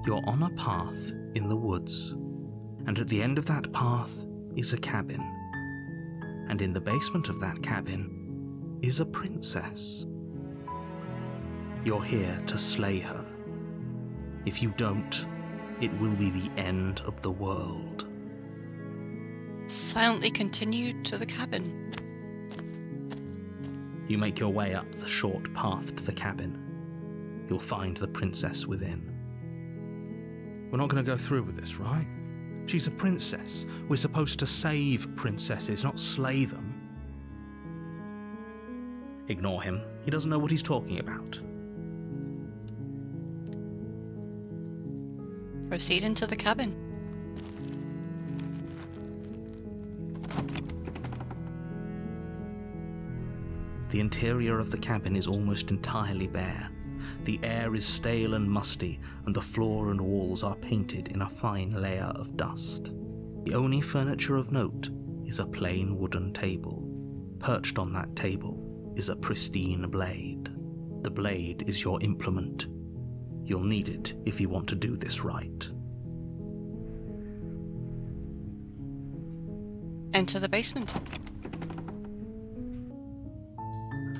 You're on a path in the woods, and at the end of that path is a cabin. And in the basement of that cabin is a princess. You're here to slay her. If you don't, it will be the end of the world. Silently continue to the cabin. You make your way up the short path to the cabin. You'll find the princess within. We're not going to go through with this, right? She's a princess. We're supposed to save princesses, not slay them. Ignore him. He doesn't know what he's talking about. Proceed into the cabin. The interior of the cabin is almost entirely bare. The air is stale and musty, and the floor and walls are painted in a fine layer of dust. The only furniture of note is a plain wooden table. Perched on that table is a pristine blade. The blade is your implement. You'll need it if you want to do this right. Enter the basement.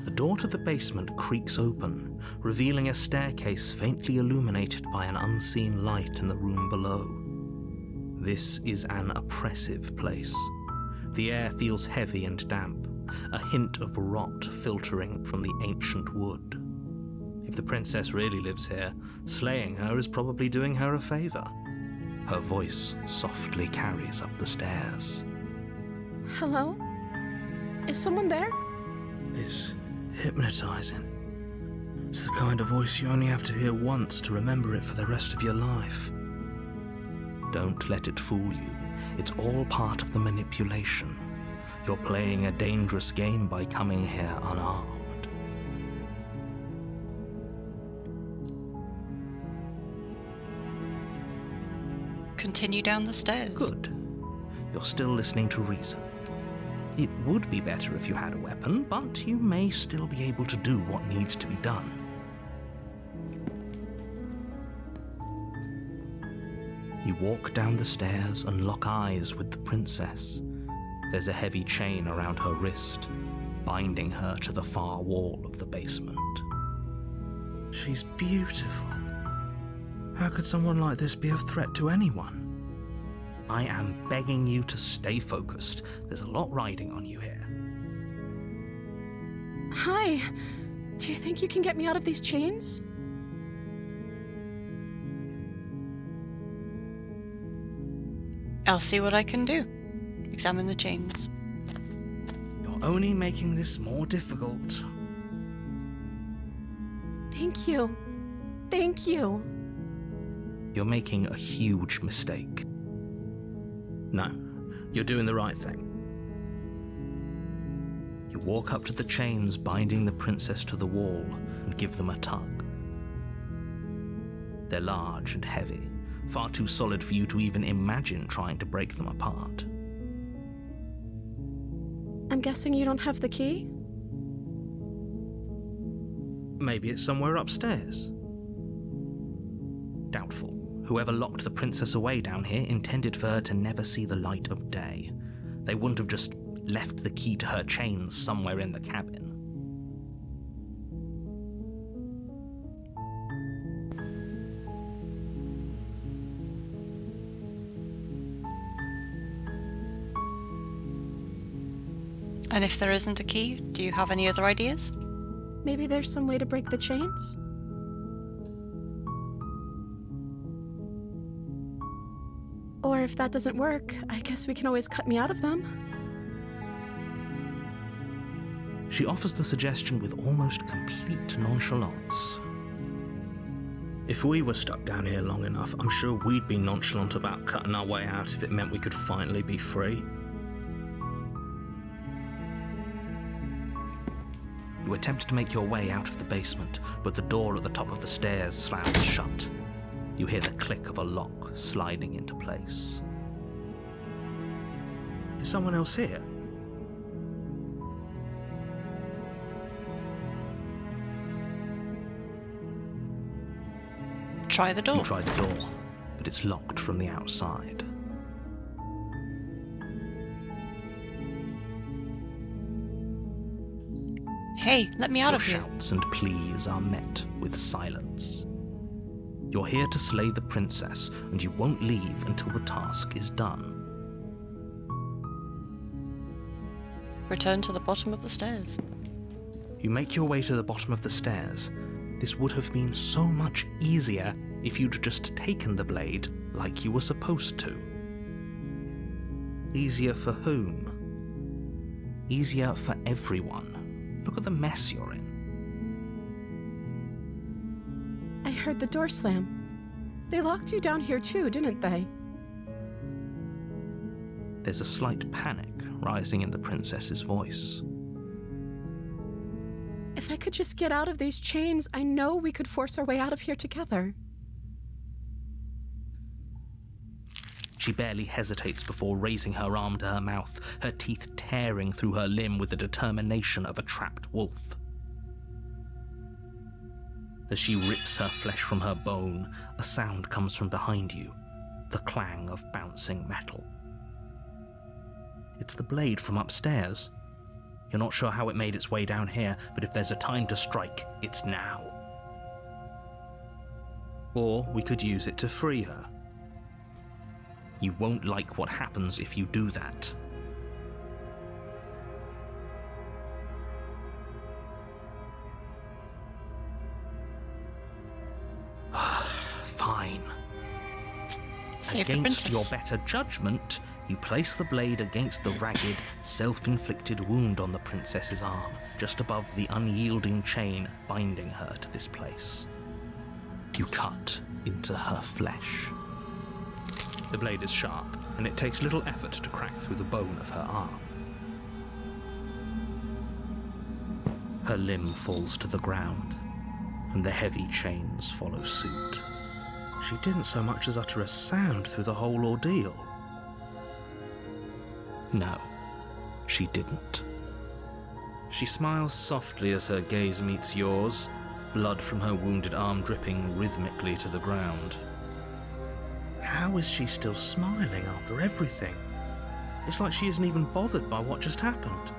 The door to the basement creaks open, revealing a staircase faintly illuminated by an unseen light in the room below. This is an oppressive place. The air feels heavy and damp, a hint of rot filtering from the ancient wood. If the princess really lives here, slaying her is probably doing her a favor. Her voice softly carries up the stairs. Hello? Is someone there? It's hypnotizing. It's the kind of voice you only have to hear once to remember it for the rest of your life. Don't let it fool you. It's all part of the manipulation. You're playing a dangerous game by coming here unarmed. Continue down the stairs. Good. You're still listening to reason. It would be better if you had a weapon, but you may still be able to do what needs to be done. You walk down the stairs and lock eyes with the princess. There's a heavy chain around her wrist, binding her to the far wall of the basement. She's beautiful. How could someone like this be a threat to anyone? I am begging you to stay focused. There's a lot riding on you here. Hi. Do you think you can get me out of these chains? I'll see what I can do. Examine the chains. You're only making this more difficult. Thank you. Thank you. You're making a huge mistake. No, you're doing the right thing. You walk up to the chains binding the princess to the wall and give them a tug. They're large and heavy, far too solid for you to even imagine trying to break them apart. I'm guessing you don't have the key? Maybe it's somewhere upstairs. Doubtful. Whoever locked the princess away down here intended for her to never see the light of day. They wouldn't have just left the key to her chains somewhere in the cabin. And if there isn't a key, do you have any other ideas? Maybe there's some way to break the chains? Or if that doesn't work, I guess we can always cut me out of them. She offers the suggestion with almost complete nonchalance. If we were stuck down here long enough, I'm sure we'd be nonchalant about cutting our way out if it meant we could finally be free. You attempt to make your way out of the basement, but the door at the top of the stairs slams shut. You hear the click of a lock sliding into place. Is someone else here? Try the door. You try the door, but it's locked from the outside. Hey, let me out Your of here. shouts and pleas are met with silence. You're here to slay the princess, and you won't leave until the task is done. Return to the bottom of the stairs. You make your way to the bottom of the stairs. This would have been so much easier if you'd just taken the blade like you were supposed to. Easier for whom? Easier for everyone. Look at the mess you're in. I heard the door slam. They locked you down here too, didn't they? There's a slight panic rising in the princess's voice. If I could just get out of these chains, I know we could force our way out of here together. She barely hesitates before raising her arm to her mouth, her teeth tearing through her limb with the determination of a trapped wolf. As she rips her flesh from her bone, a sound comes from behind you, the clang of bouncing metal. It's the blade from upstairs. You're not sure how it made its way down here, but if there's a time to strike, it's now. Or we could use it to free her. You won't like what happens if you do that. Fine. Save the Against princess. your better judgment, you place the blade against the ragged, self-inflicted wound on the princess's arm, just above the unyielding chain binding her to this place. You cut into her flesh. The blade is sharp, and it takes little effort to crack through the bone of her arm. Her limb falls to the ground, and the heavy chains follow suit. She didn't so much as utter a sound through the whole ordeal. No, she didn't. She smiles softly as her gaze meets yours, blood from her wounded arm dripping rhythmically to the ground. How is she still smiling after everything? It's like she isn't even bothered by what just happened.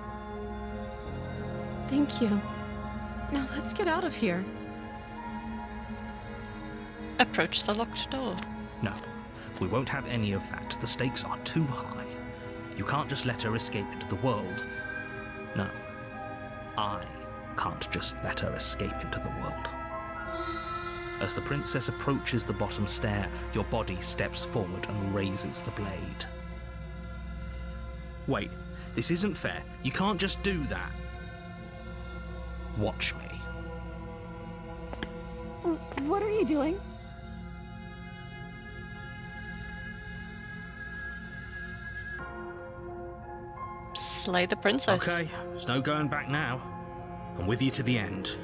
Thank you. Now let's get out of here. Approach the locked door. No, we won't have any of that. The stakes are too high. You can't just let her escape into the world. No, I can't just let her escape into the world. As the princess approaches the bottom stair, your body steps forward and raises the blade. Wait, this isn't fair. You can't just do that. Watch me. What are you doing? Slay the princess. Okay, there's no going back now. I'm with you to the end.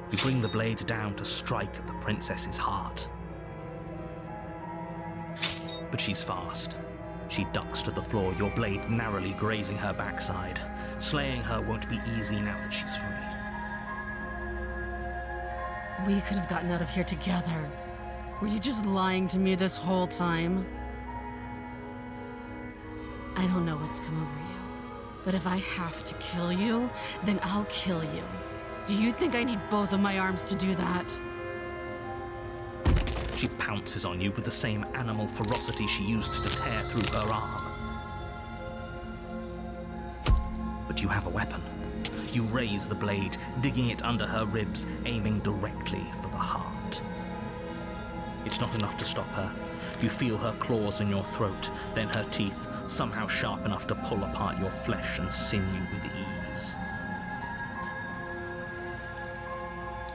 You bring the blade down to strike at the princess's heart. But she's fast. She ducks to the floor, your blade narrowly grazing her backside. Slaying her won't be easy now that she's free. We could have gotten out of here together. Were you just lying to me this whole time? I don't know what's come over you, but if I have to kill you, then I'll kill you. Do you think I need both of my arms to do that? She pounces on you with the same animal ferocity she used to tear through her arm. But you have a weapon. You raise the blade, digging it under her ribs, aiming directly for the heart. It's not enough to stop her. You feel her claws in your throat, then her teeth, somehow sharp enough to pull apart your flesh and sinew with ease.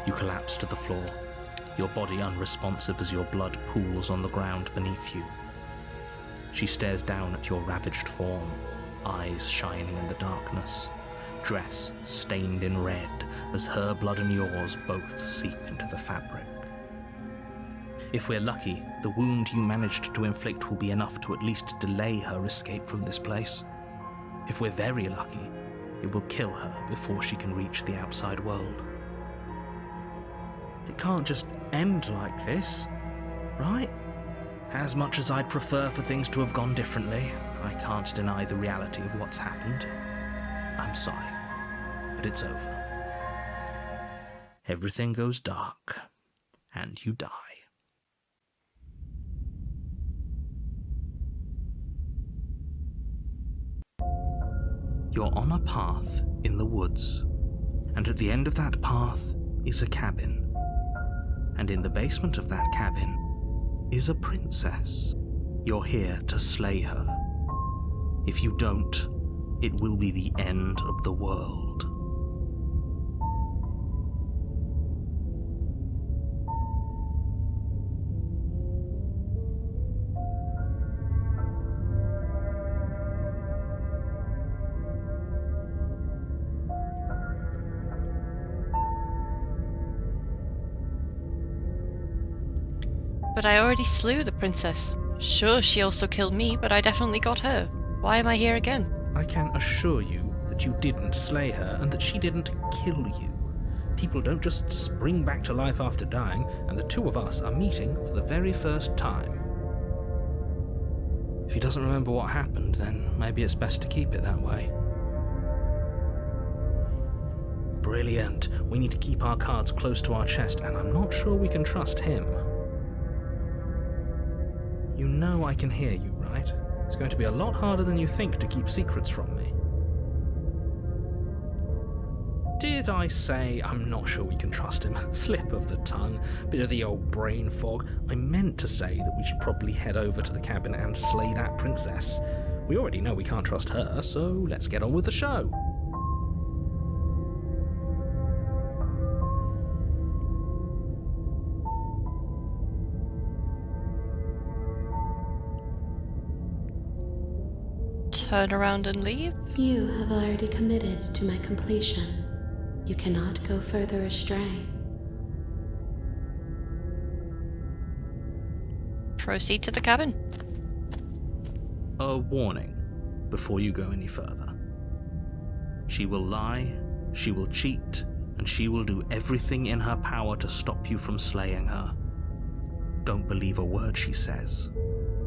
You collapse to the floor, your body unresponsive as your blood pools on the ground beneath you. She stares down at your ravaged form, eyes shining in the darkness, dress stained in red as her blood and yours both seep into the fabric. If we're lucky, the wound you managed to inflict will be enough to at least delay her escape from this place. If we're very lucky, it will kill her before she can reach the outside world. It can't just end like this, right? As much as I'd prefer for things to have gone differently, I can't deny the reality of what's happened. I'm sorry, but it's over. Everything goes dark, and you die. You're on a path in the woods, and at the end of that path is a cabin. And in the basement of that cabin is a princess. You're here to slay her. If you don't, it will be the end of the world. But I already slew the princess. Sure, she also killed me, but I definitely got her. Why am I here again? I can assure you that you didn't slay her and that she didn't kill you. People don't just spring back to life after dying, and the two of us are meeting for the very first time. If he doesn't remember what happened, then maybe it's best to keep it that way. Brilliant. We need to keep our cards close to our chest, and I'm not sure we can trust him. You know I can hear you, right? It's going to be a lot harder than you think to keep secrets from me. Did I say I'm not sure we can trust him? Slip of the tongue, bit of the old brain fog. I meant to say that we should probably head over to the cabin and slay that princess. We already know we can't trust her, so let's get on with the show. Turn around and leave? You have already committed to my completion. You cannot go further astray. Proceed to the cabin. A warning before you go any further. She will lie, she will cheat, and she will do everything in her power to stop you from slaying her. Don't believe a word she says.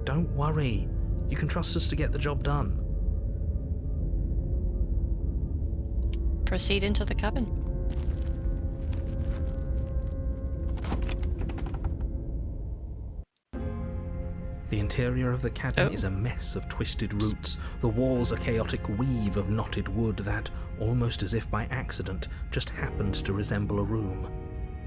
Don't worry, you can trust us to get the job done. Proceed into the cabin. The interior of the cabin is a mess of twisted roots. The walls a chaotic weave of knotted wood that, almost as if by accident, just happened to resemble a room.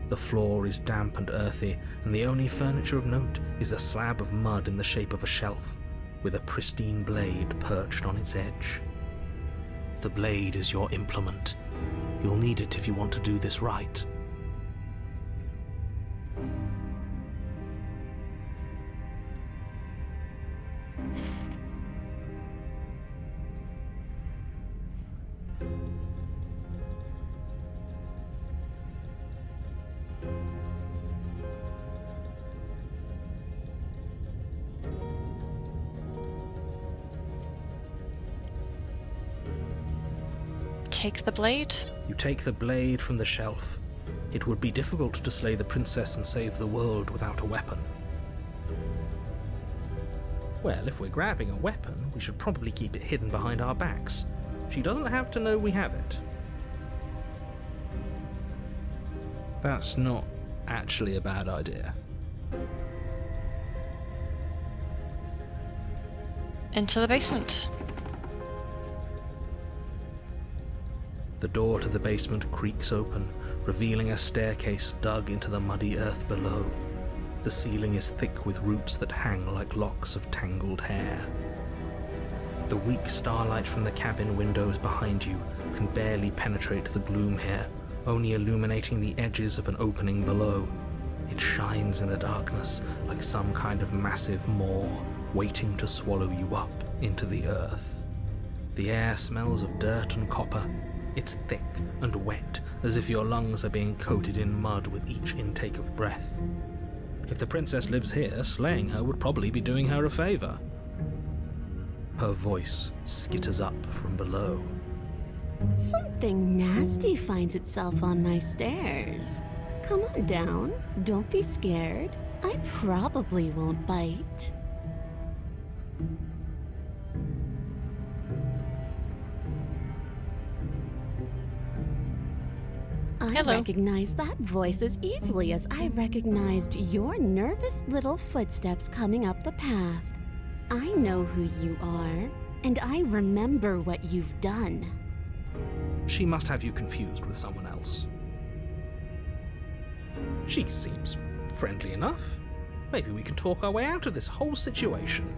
The floor is damp and earthy, and the only furniture of note is a slab of mud in the shape of a shelf, with a pristine blade perched on its edge. The blade is your implement. You'll need it if you want to do this right. Take the blade. You take the blade from the shelf. It would be difficult to slay the princess and save the world without a weapon. Well, if we're grabbing a weapon, we should probably keep it hidden behind our backs. She doesn't have to know we have it. That's not actually a bad idea. Into the basement. The door to the basement creaks open, revealing a staircase dug into the muddy earth below. The ceiling is thick with roots that hang like locks of tangled hair. The weak starlight from the cabin windows behind you can barely penetrate the gloom here, only illuminating the edges of an opening below. It shines in the darkness like some kind of massive maw waiting to swallow you up into the earth. The air smells of dirt and copper. It's thick and wet, as if your lungs are being coated in mud with each intake of breath. If the princess lives here, slaying her would probably be doing her a favor. Her voice skitters up from below. Something nasty finds itself on my stairs. Come on down. Don't be scared. I probably won't bite. I Hello. recognize that voice as easily as I recognized your nervous little footsteps coming up the path. I know who you are, and I remember what you've done. She must have you confused with someone else. She seems friendly enough. Maybe we can talk our way out of this whole situation.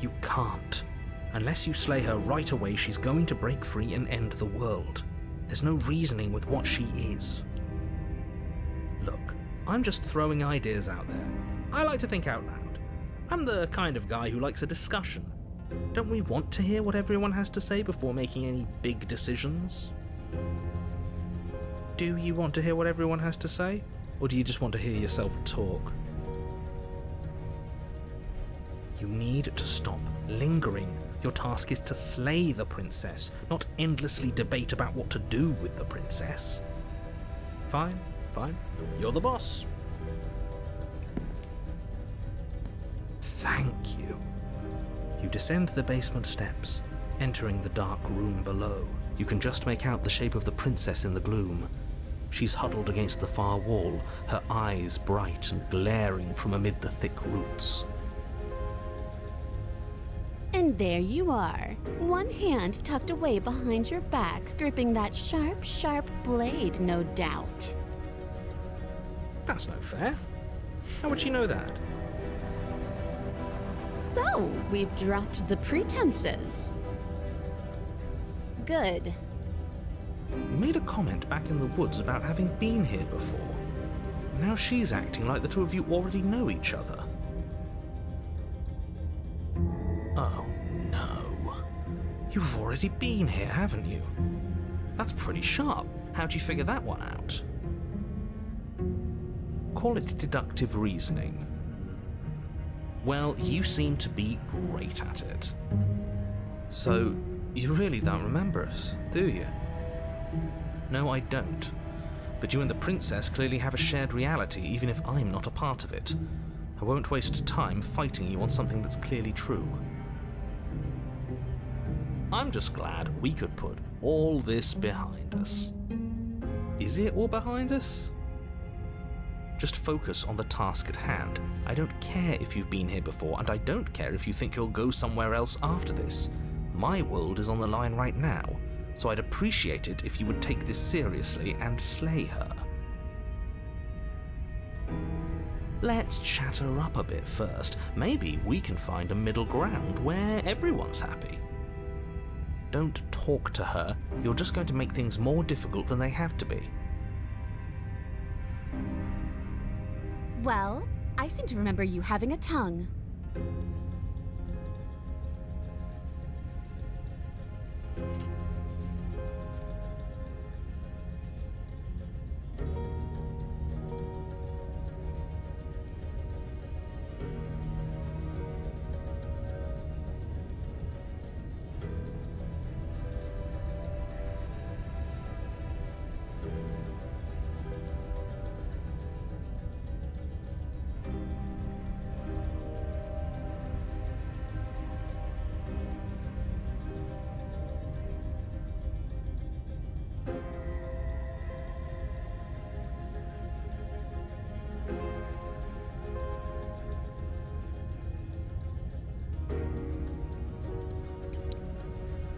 You can't. Unless you slay her right away, she's going to break free and end the world. There's no reasoning with what she is. Look, I'm just throwing ideas out there. I like to think out loud. I'm the kind of guy who likes a discussion. Don't we want to hear what everyone has to say before making any big decisions? Do you want to hear what everyone has to say? Or do you just want to hear yourself talk? You need to stop lingering. Your task is to slay the princess, not endlessly debate about what to do with the princess. Fine, fine. You're the boss. Thank you. You descend the basement steps, entering the dark room below. You can just make out the shape of the princess in the gloom. She's huddled against the far wall, her eyes bright and glaring from amid the thick roots. And there you are, one hand tucked away behind your back, gripping that sharp, sharp blade, no doubt. That's no fair. How would she know that? So, we've dropped the pretenses. Good. You made a comment back in the woods about having been here before. Now she's acting like the two of you already know each other. Oh no. You've already been here, haven't you? That's pretty sharp. How'd you figure that one out? Call it deductive reasoning. Well, you seem to be great at it. So, you really don't remember us, do you? No, I don't. But you and the princess clearly have a shared reality, even if I'm not a part of it. I won't waste time fighting you on something that's clearly true. I'm just glad we could put all this behind us. Is it all behind us? Just focus on the task at hand. I don't care if you've been here before, and I don't care if you think you'll go somewhere else after this. My world is on the line right now, so I'd appreciate it if you would take this seriously and slay her. Let's chat her up a bit first. Maybe we can find a middle ground where everyone's happy. Don't talk to her. You're just going to make things more difficult than they have to be. Well, I seem to remember you having a tongue.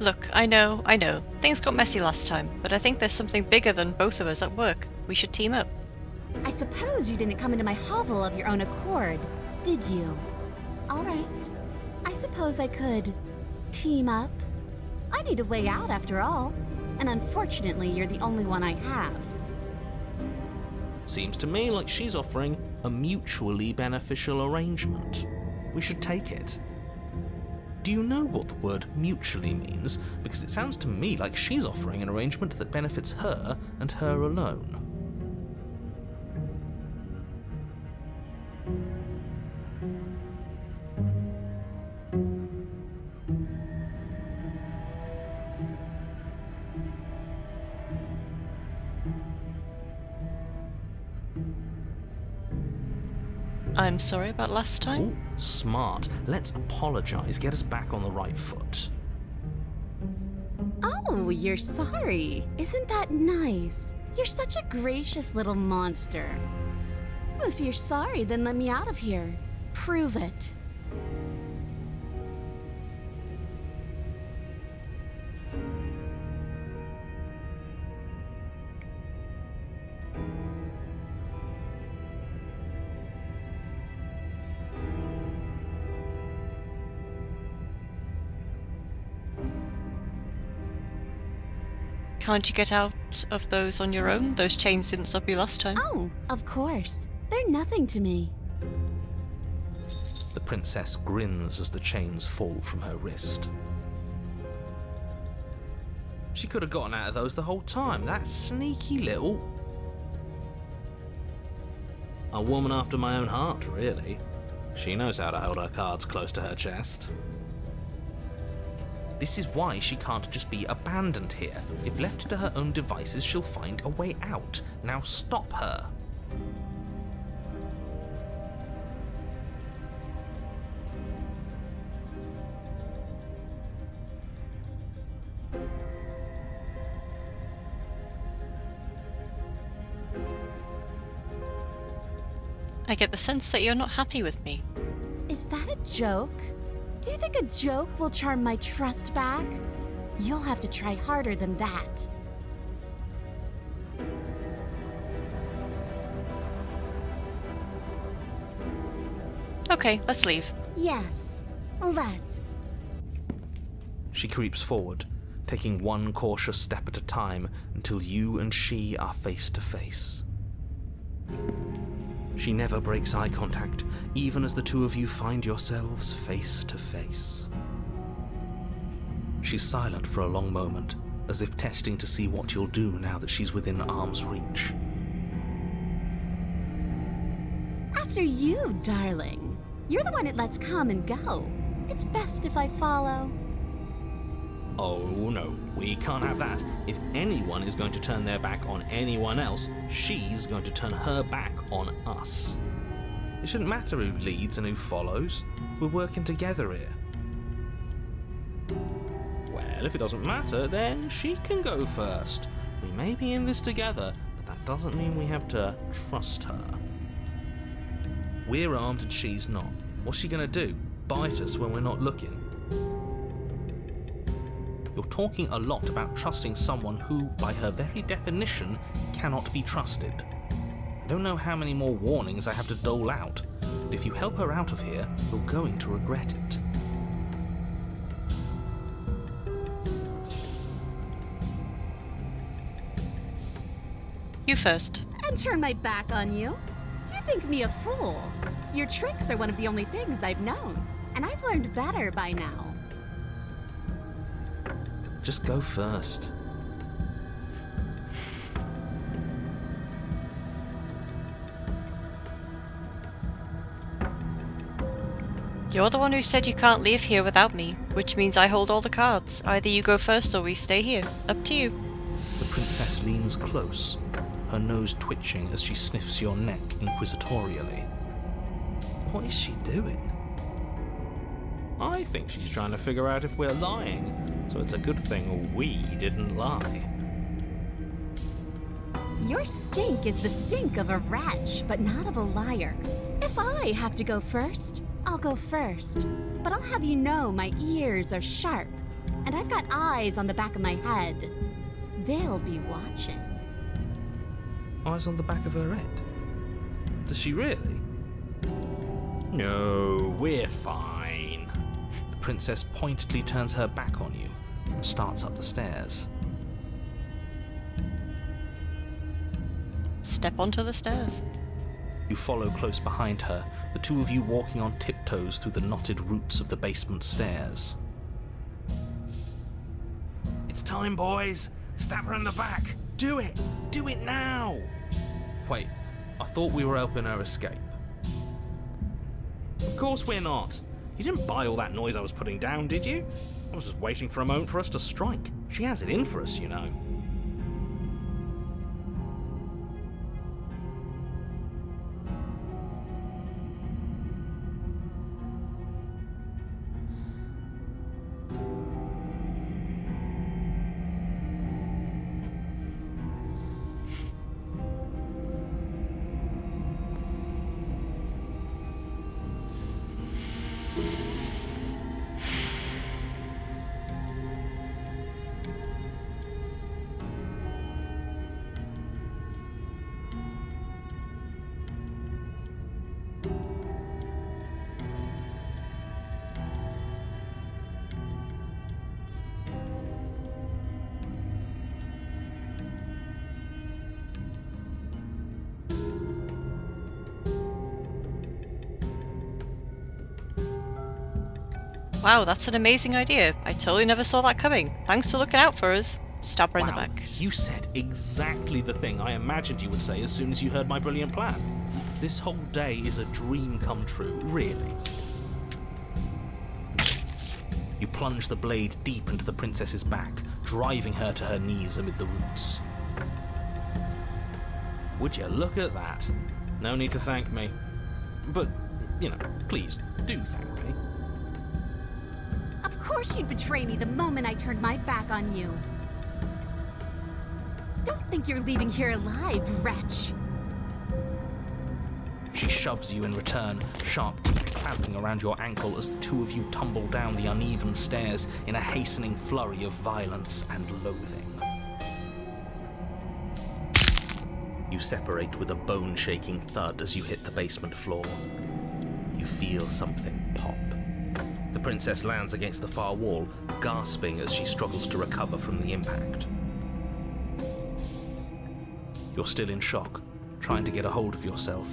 Look, I know. Things got messy last time, but I think there's something bigger than both of us at work. We should team up. I suppose you didn't come into my hovel of your own accord, did you? All right. I suppose I could team up. I need a way out after all, and unfortunately you're the only one I have. Seems to me like she's offering a mutually beneficial arrangement. We should take it. Do you know what the word mutually means? Because it sounds to me like she's offering an arrangement that benefits her and her alone. I'm sorry about last time. Ooh, smart. Let's apologize, get us back on the right foot. Oh, you're sorry. Isn't that nice? You're such a gracious little monster. If you're sorry, then let me out of here. Prove it. Can't you get out of those on your own? Those chains didn't stop you last time. Oh, of course. They're nothing to me. The princess grins as the chains fall from her wrist. She could have gotten out of those the whole time. That sneaky little... A woman after my own heart, really. She knows how to hold her cards close to her chest. This is why she can't just be abandoned here. If left to her own devices, she'll find a way out. Now stop her. I get the sense that you're not happy with me. Is that a joke? Do you think a joke will charm my trust back? You'll have to try harder than that. Okay, let's leave. Yes, let's. She creeps forward, taking one cautious step at a time until you and she are face to face. She never breaks eye contact, even as the two of you find yourselves face to face. She's silent for a long moment, as if testing to see what you'll do now that she's within arm's reach. After you, darling. You're the one it lets come and go. It's best if I follow. Oh no, we can't have that. If anyone is going to turn their back on anyone else, she's going to turn her back on us. It shouldn't matter who leads and who follows. We're working together here. Well, if it doesn't matter, then she can go first. We may be in this together, but that doesn't mean we have to trust her. We're armed and she's not. What's she gonna do? Bite us when we're not looking? You're talking a lot about trusting someone who, by her very definition, cannot be trusted. I don't know how many more warnings I have to dole out, but if you help her out of here, you're going to regret it. You first. And turn my back on you? Do you think me a fool? Your tricks are one of the only things I've known, and I've learned better by now. Just go first. You're the one who said you can't leave here without me, which means I hold all the cards. Either you go first or we stay here. Up to you. The princess leans close, her nose twitching as she sniffs your neck inquisitorially. What is she doing? I think she's trying to figure out if we're lying, so it's a good thing we didn't lie. Your stink is the stink of a wretch, but not of a liar. If I have to go first, I'll go first. But I'll have you know my ears are sharp, and I've got eyes on the back of my head. They'll be watching. Eyes on the back of her head? Does she really? No, we're fine. The princess pointedly turns her back on you and starts up the stairs. Step onto the stairs. You follow close behind her, the two of you walking on tiptoes through the knotted roots of the basement stairs. It's time, boys! Stab her in the back! Do it! Do it now! Wait, I thought we were helping her escape. Of course we're not. You didn't buy all that noise I was putting down, did you? I was just waiting for a moment for us to strike. She has it in for us, you know. Wow, that's an amazing idea. I totally never saw that coming. Thanks for looking out for us. Stab her in the back. You said exactly the thing I imagined you would say as soon as you heard my brilliant plan. This whole day is a dream come true, really. You plunge the blade deep into the princess's back, driving her to her knees amid the roots. Would you look at that? No need to thank me. But, please, do thank me. Of course you'd betray me the moment I turned my back on you. Don't think you're leaving here alive, wretch. She shoves you in return, sharp teeth clamping around your ankle as the two of you tumble down the uneven stairs in a hastening flurry of violence and loathing. You separate with a bone-shaking thud as you hit the basement floor. You feel something pop. The princess lands against the far wall, gasping as she struggles to recover from the impact. You're still in shock, trying to get a hold of yourself.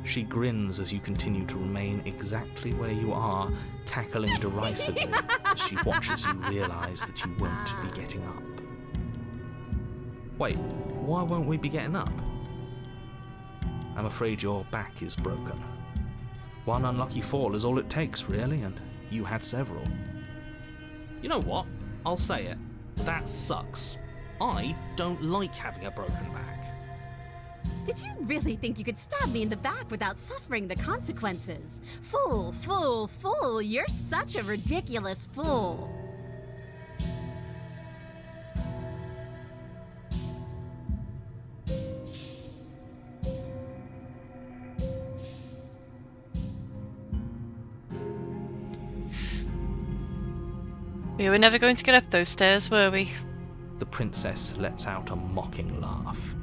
She grins as you continue to remain exactly where you are, cackling derisively as she watches you realise that you won't be getting up. Wait, why won't we be getting up? I'm afraid your back is broken. One unlucky fall is all it takes, really, and you had several. You know what? I'll say it. That sucks. I don't like having a broken back. Did you really think you could stab me in the back without suffering the consequences? Fool, fool, fool, you're such a ridiculous fool. We were never going to get up those stairs, were we? The princess lets out a mocking laugh.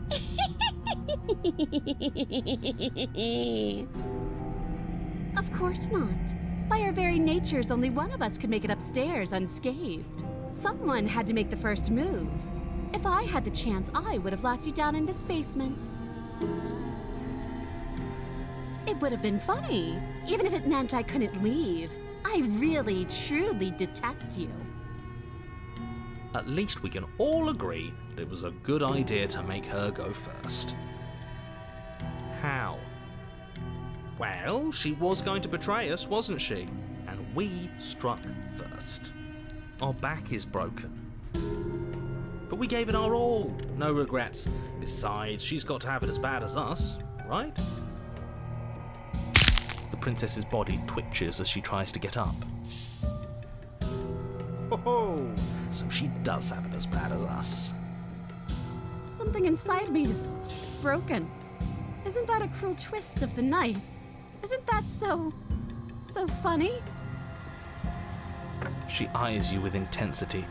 Of course not. By our very natures, only one of us could make it upstairs unscathed. Someone had to make the first move. If I had the chance, I would have locked you down in this basement. It would have been funny, even if it meant I couldn't leave. I really, truly detest you. At least we can all agree that it was a good idea to make her go first. How? Well, she was going to betray us, wasn't she? And we struck first. Our back is broken. But we gave it our all. No regrets. Besides, she's got to have it as bad as us, right? The princess's body twitches as she tries to get up. Oh, so she does have it as bad as us. Something inside me is broken. Isn't that a cruel twist of the knife? Isn't that so funny? She eyes you with intensity,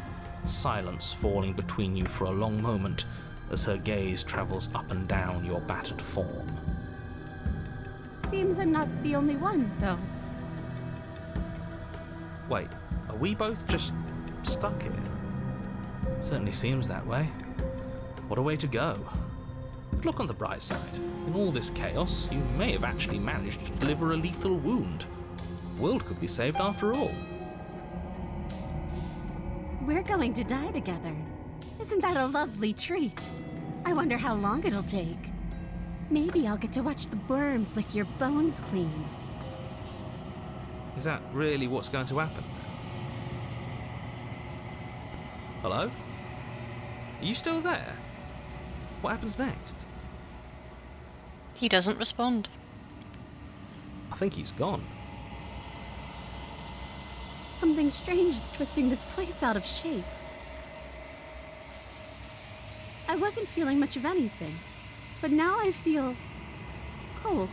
silence falling between you for a long moment as her gaze travels up and down your battered form. Seems I'm not the only one, though. Wait, are we both just stuck here? Certainly seems that way. What a way to go. But look on the bright side. In all this chaos, you may have actually managed to deliver a lethal wound. The world could be saved after all. We're going to die together. Isn't that a lovely treat? I wonder how long it'll take. Maybe I'll get to watch the worms lick your bones clean. Is that really what's going to happen? Hello? Are you still there? What happens next? He doesn't respond. I think he's gone. Something strange is twisting this place out of shape. I wasn't feeling much of anything, but now I feel cold.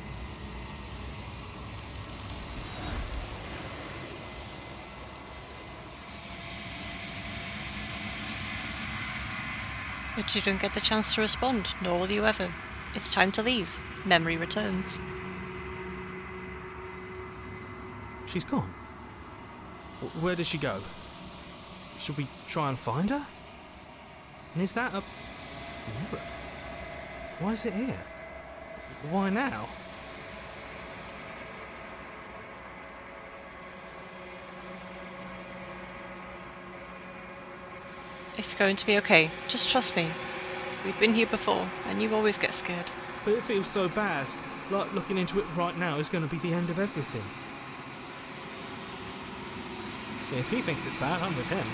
But you don't get the chance to respond, nor will you ever. It's time to leave. Memory returns. She's gone. Where did she go? Should we try and find her? And is that a mirror? Why is it here? Why now? It's going to be okay. Just trust me. We've been here before, and you always get scared. But it feels so bad. Like looking into it right now is going to be the end of everything. If he thinks it's bad, I'm with him.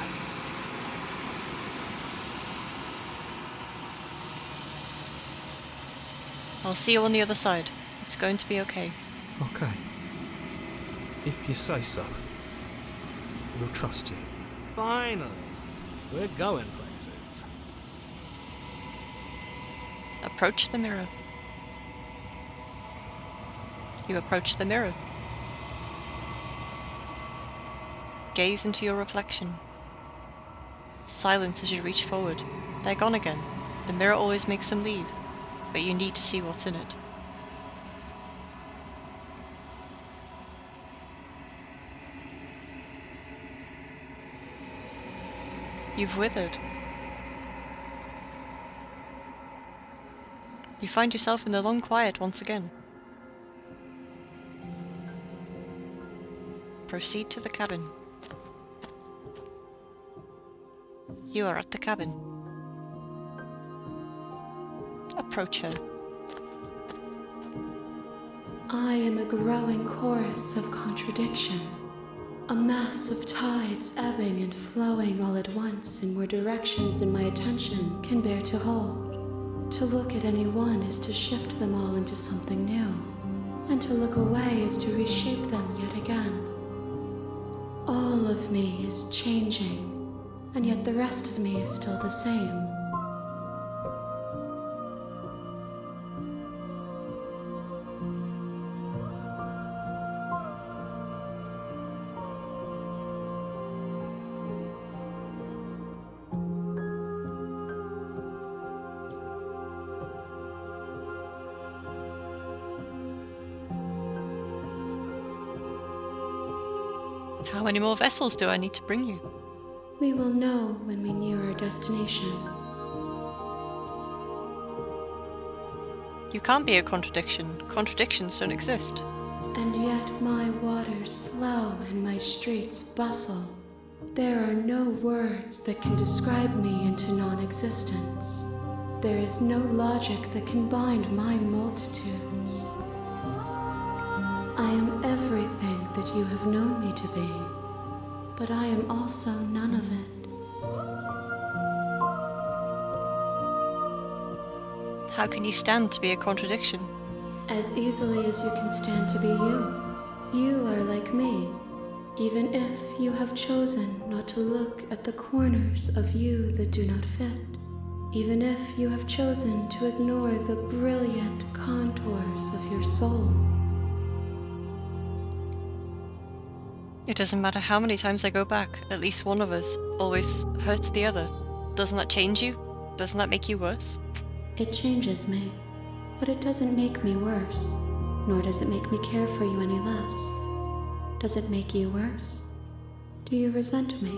I'll see you on the other side. It's going to be okay. Okay. If you say so. We'll trust you. Finally! We're going places. Approach the mirror. You approach the mirror. Gaze into your reflection. Silence as you reach forward. They're gone again. The mirror always makes them leave, but you need to see what's in it. You've withered. You find yourself in the long quiet once again. Proceed to the cabin. You are at the cabin. Approach her. I am a growing chorus of contradiction, a mass of tides ebbing and flowing all at once in more directions than my attention can bear to hold. To look at any one is to shift them all into something new, and to look away is to reshape them yet again. All of me is changing, and yet the rest of me is still the same. How many more vessels do I need to bring you? We will know when we near our destination. You can't be a contradiction. Contradictions don't exist. And yet my waters flow and my streets bustle. There are no words that can describe me into non-existence. There is no logic that can bind my multitudes. I am everything that you have known me to be, but I am also none of it. How can you stand to be a contradiction? As easily as you can stand to be you. You are like me, even if you have chosen not to look at the corners of you that do not fit. Even if you have chosen to ignore the brilliant contours of your soul. It doesn't matter how many times I go back, at least one of us always hurts the other. Doesn't that change you? Doesn't that make you worse? It changes me, but it doesn't make me worse, nor does it make me care for you any less. Does it make you worse? Do you resent me?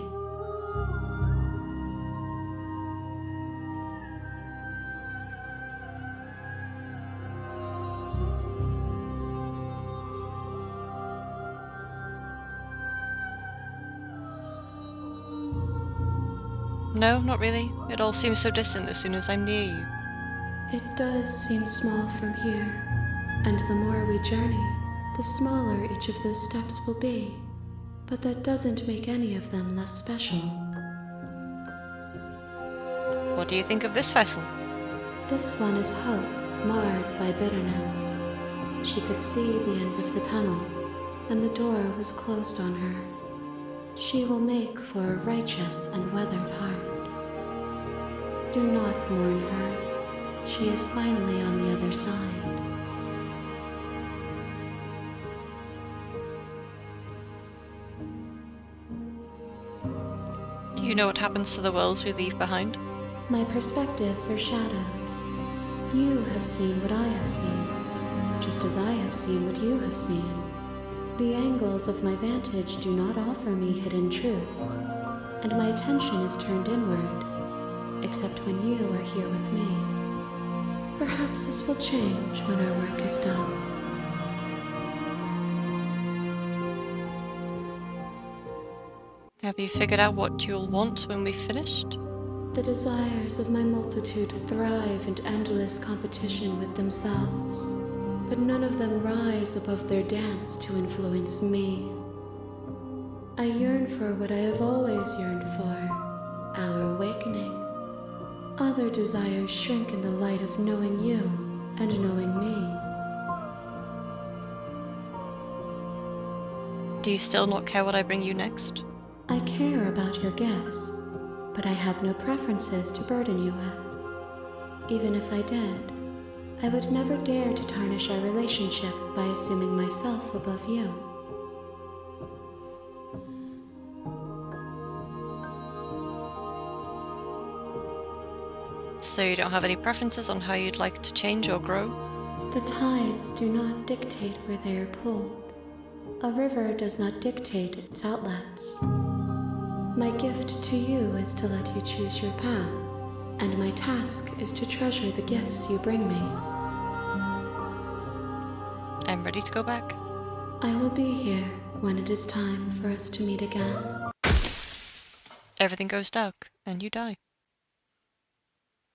No, not really. It all seems so distant as soon as I'm near you. It does seem small from here, and the more we journey, the smaller each of those steps will be. But that doesn't make any of them less special. What do you think of this vessel? This one is hope, marred by bitterness. She could see the end of the tunnel, and the door was closed on her. She will make for a righteous and weathered heart. Do not mourn her. She is finally on the other side. Do you know what happens to the worlds we leave behind? My perspectives are shadowed. You have seen what I have seen, just as I have seen what you have seen. The angles of my vantage do not offer me hidden truths, and my attention is turned inward, except when you are here with me. Perhaps this will change when our work is done. Have you figured out what you'll want when we've finished? The desires of my multitude thrive in endless competition with themselves, but none of them rise above their dance to influence me. I yearn for what I have always yearned for, our awakening. Other desires shrink in the light of knowing you and knowing me. Do you still not care what I bring you next? I care about your gifts, but I have no preferences to burden you with. Even if I did, I would never dare to tarnish our relationship by assuming myself above you. So you don't have any preferences on how you'd like to change or grow? The tides do not dictate where they are pulled. A river does not dictate its outlets. My gift to you is to let you choose your path, and my task is to treasure the gifts you bring me. I'm ready to go back. I will be here when it is time for us to meet again. Everything goes dark, and you die.